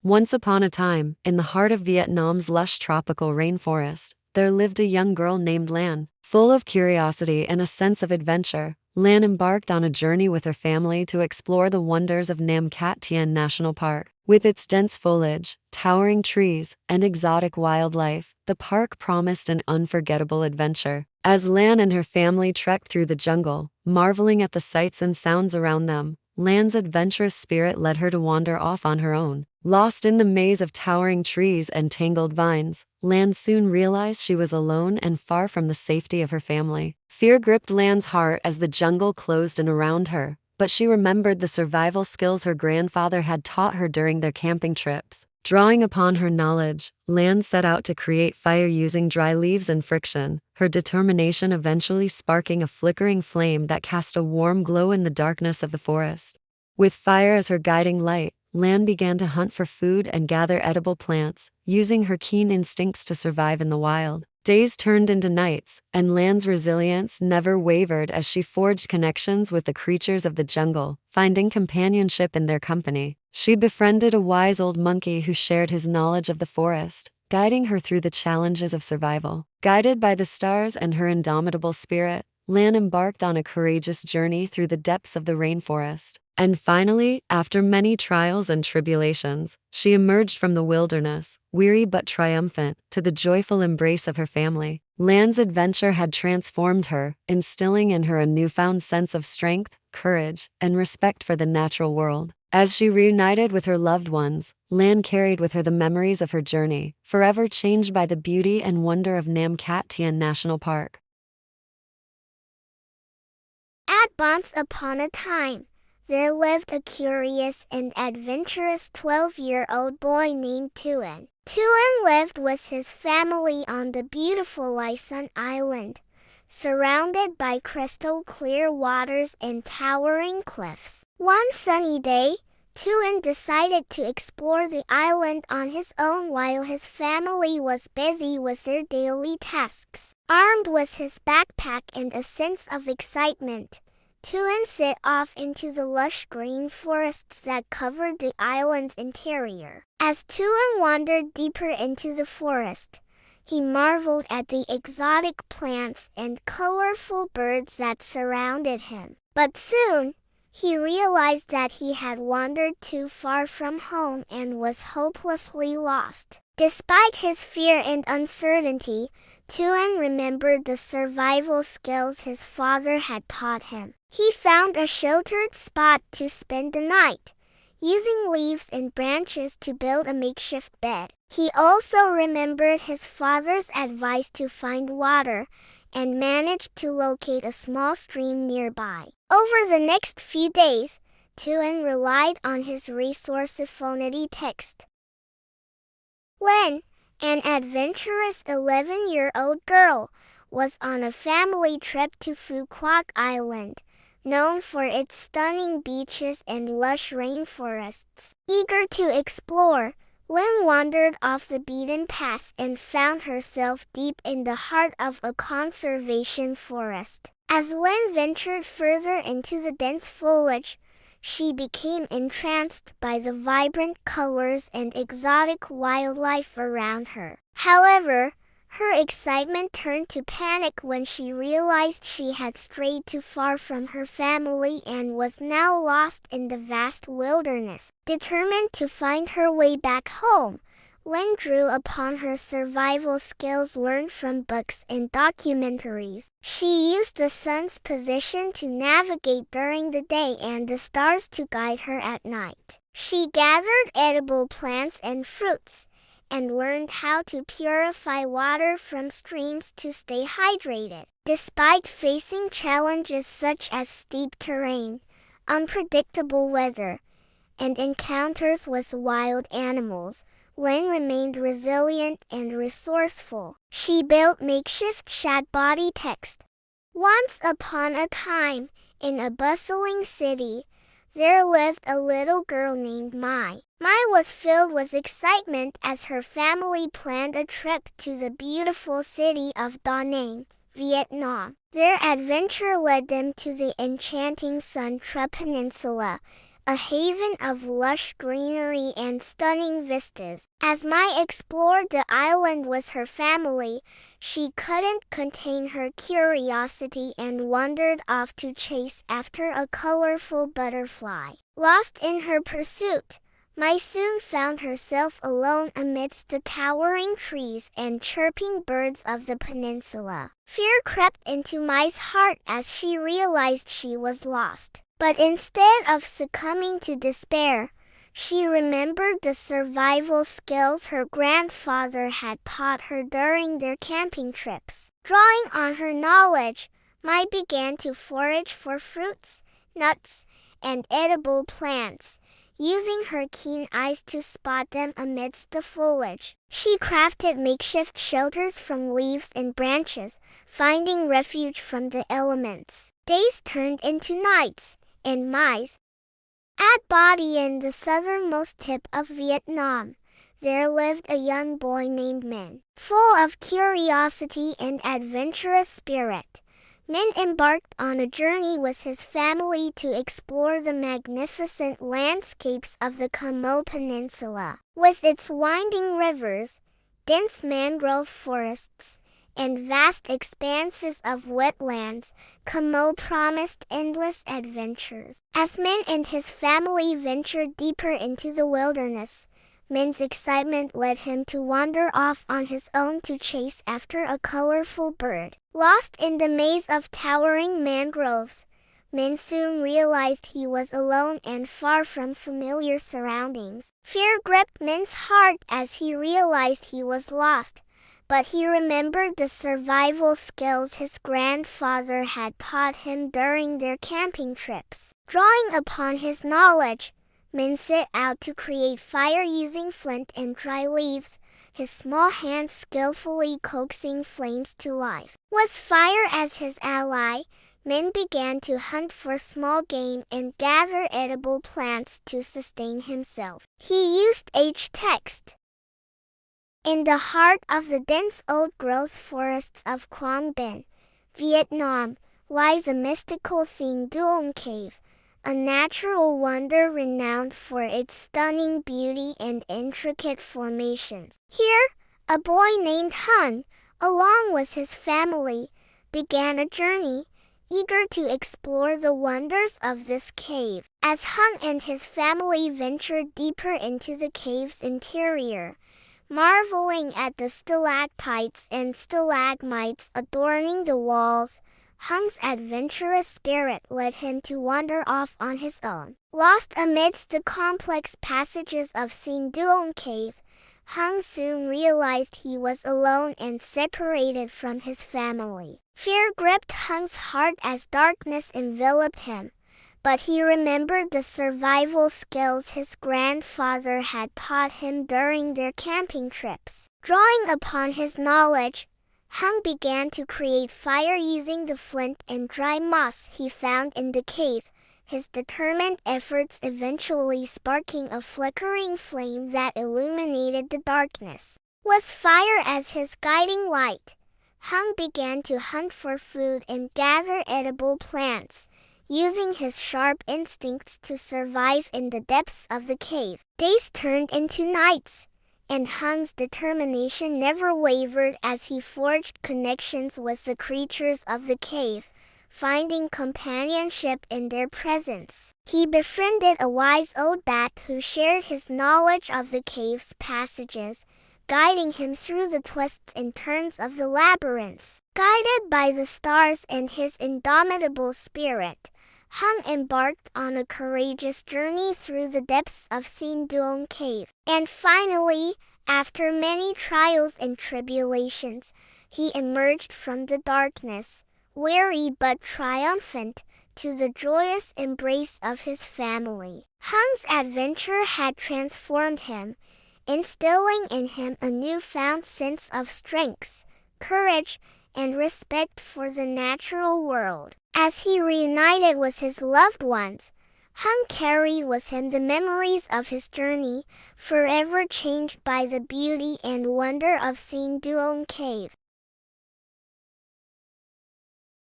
Once upon a time, in the heart of Vietnam's lush tropical rainforest, there lived a young girl named Lan. Full of curiosity and a sense of adventure, Lan embarked on a journey with her family to explore the wonders of Nam Cat Tien National Park. With its dense foliage, towering trees, and exotic wildlife, the park promised an unforgettable adventure. As Lan and her family trekked through the jungle, marveling at the sights and sounds around them, Lan's adventurous spirit led her to wander off on her own. Lost in the maze of towering trees and tangled vines, Lan soon realized she was alone and far from the safety of her family. Fear gripped Lan's heart as the jungle closed in around her, but she remembered the survival skills her grandfather had taught her during their camping trips. Drawing upon her knowledge, Lan set out to create fire using dry leaves and friction, her determination eventually sparking a flickering flame that cast a warm glow in the darkness of the forest. With fire as her guiding light, Lan began to hunt for food and gather edible plants, using her keen instincts to survive in the wild. Days turned into nights, and Lan's resilience never wavered as she forged connections with the creatures of the jungle, finding companionship in their company. She befriended a wise old monkey who shared his knowledge of the forest, guiding her through the challenges of survival. Guided by the stars and her indomitable spirit, Lan embarked on a courageous journey through the depths of the rainforest. And finally, after many trials and tribulations, she emerged from the wilderness, weary but triumphant, to the joyful embrace of her family. Lan's adventure had transformed her, instilling in her a newfound sense of strength, courage, and respect for the natural world. As she reunited with her loved ones, Lan carried with her the memories of her journey, forever changed by the beauty and wonder of Nam Cat Tien National Park. Once upon a time, there lived a curious and adventurous 12-year-old boy named Tuan. Tuan lived with his family on the beautiful Lison Island, surrounded by crystal clear waters and towering cliffs. One sunny day, Tuan decided to explore the island on his own while his family was busy with their daily tasks. Armed with his backpack and a sense of excitement, Tuan set off into the lush green forests that covered the island's interior. As Tuan wandered deeper into the forest, he marveled at the exotic plants and colorful birds that surrounded him. But soon, he realized that he had wandered too far from home and was hopelessly lost. Despite his fear and uncertainty, Tuan remembered the survival skills his father had taught him. He found a sheltered spot to spend the night, using leaves and branches to build a makeshift bed. He also remembered his father's advice to find water and managed to locate a small stream nearby. Over the next few days, Tuan relied on his resourceful text. Lynn, an adventurous 11-year-old girl, was on a family trip to Quoc Island, known for its stunning beaches and lush rainforests. Eager to explore, Lynn wandered off the beaten path and found herself deep in the heart of a conservation forest. As Lynn ventured further into the dense foliage, she became entranced by the vibrant colors and exotic wildlife around her. However, her excitement turned to panic when she realized she had strayed too far from her family and was now lost in the vast wilderness. Determined to find her way back home, Lynn drew upon her survival skills learned from books and documentaries. She used the sun's position to navigate during the day and the stars to guide her at night. She gathered edible plants and fruits, and learned how to purify water from streams to stay hydrated. Despite facing challenges such as steep terrain, unpredictable weather, and encounters with wild animals, Lynn remained resilient and resourceful. She built makeshift chat body text. Once upon a time, in a bustling city, there lived a little girl named Mai. Mai was filled with excitement as her family planned a trip to the beautiful city of Da Nang, Vietnam. Their adventure led them to the enchanting Sun Tra Peninsula, a haven of lush greenery and stunning vistas. As Mai explored the island with her family, she couldn't contain her curiosity and wandered off to chase after a colorful butterfly. Lost in her pursuit, Mai soon found herself alone amidst the towering trees and chirping birds of the peninsula. Fear crept into Mai's heart as she realized she was lost. But instead of succumbing to despair, she remembered the survival skills her grandfather had taught her during their camping trips. Drawing on her knowledge, Mai began to forage for fruits, nuts, and edible plants, using her keen eyes to spot them amidst the foliage. She crafted makeshift shelters from leaves and branches, finding refuge from the elements. Days turned into nights, and Mai's at Body in the southernmost tip of Vietnam, there lived a young boy named Minh. Full of curiosity and adventurous spirit, Minh embarked on a journey with his family to explore the magnificent landscapes of the Como Peninsula. With its winding rivers, dense mangrove forests, and vast expanses of wetlands, Como promised endless adventures. As Minh and his family ventured deeper into the wilderness, Minh's excitement led him to wander off on his own to chase after a colorful bird. Lost in the maze of towering mangroves, Minh soon realized he was alone and far from familiar surroundings. Fear gripped Minh's heart as he realized he was lost, but he remembered the survival skills his grandfather had taught him during their camping trips. Drawing upon his knowledge, Minh set out to create fire using flint and dry leaves, his small hands skillfully coaxing flames to life. With fire as his ally, Minh began to hunt for small game and gather edible plants to sustain himself. He used text. In the heart of the dense old-growth forests of Quang Binh, Vietnam, lies a mystical Sinh Duong cave, a natural wonder renowned for its stunning beauty and intricate formations. Here, a boy named Hung, along with his family, began a journey, eager to explore the wonders of this cave. As Hung and his family ventured deeper into the cave's interior, marveling at the stalactites and stalagmites adorning the walls, Hung's adventurous spirit led him to wander off on his own. Lost amidst the complex passages of Sinh Duong Cave, Hung soon realized he was alone and separated from his family. Fear gripped Hung's heart as darkness enveloped him, but he remembered the survival skills his grandfather had taught him during their camping trips. Drawing upon his knowledge, Hung began to create fire using the flint and dry moss he found in the cave, his determined efforts eventually sparking a flickering flame that illuminated the darkness. With fire as his guiding light, Hung began to hunt for food and gather edible plants, using his sharp instincts to survive in the depths of the cave. Days turned into nights, and Hung's determination never wavered as he forged connections with the creatures of the cave, finding companionship in their presence. He befriended a wise old bat who shared his knowledge of the cave's passages, guiding him through the twists and turns of the labyrinths. Guided by the stars and his indomitable spirit, Hung embarked on a courageous journey through the depths of Sinh Duong Cave. And finally, after many trials and tribulations, he emerged from the darkness, weary but triumphant, to the joyous embrace of his family. Hung's adventure had transformed him, instilling in him a newfound sense of strength, courage, and respect for the natural world. As he reunited with his loved ones, Hung carried with him the memories of his journey, forever changed by the beauty and wonder of Sinh Duong Cave.